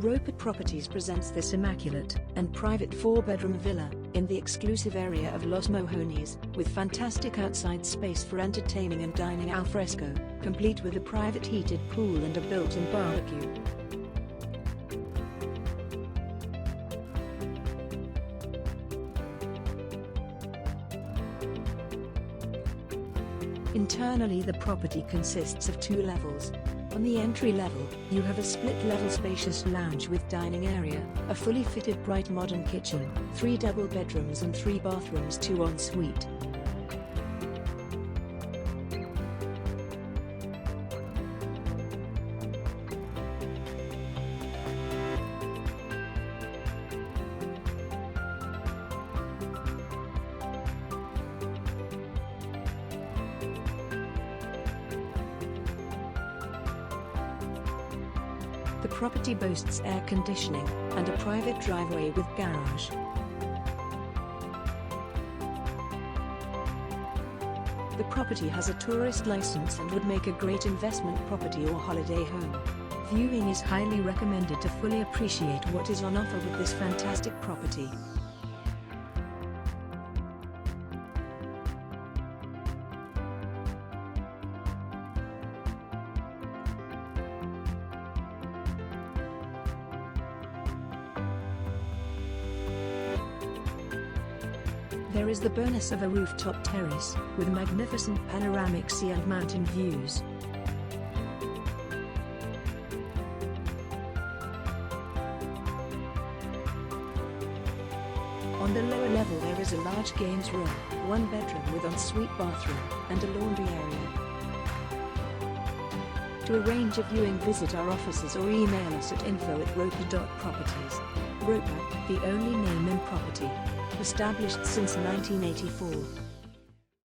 Roper Properties presents this immaculate and private 4-bedroom villa in the exclusive area of Los Mojones, with fantastic outside space for entertaining and dining al fresco, complete with a private heated pool and a built-in barbecue. Internally, the property consists of 2 levels. On the entry level, you have a split-level spacious lounge with dining area, a fully fitted bright modern kitchen, 3 double bedrooms and 3 bathrooms, 2 en-suite. The property boasts air conditioning and a private driveway with garage. The property has a tourist license and would make a great investment property or holiday home. Viewing is highly recommended to fully appreciate what is on offer with this fantastic property. There is the bonus of a rooftop terrace, with magnificent panoramic sea and mountain views. On the lower level there is a large games room, 1 bedroom with en-suite bathroom, and a laundry area. To arrange a viewing, visit our offices or email us at info@roper.properties. Roper, the only name in property. Established since 1984.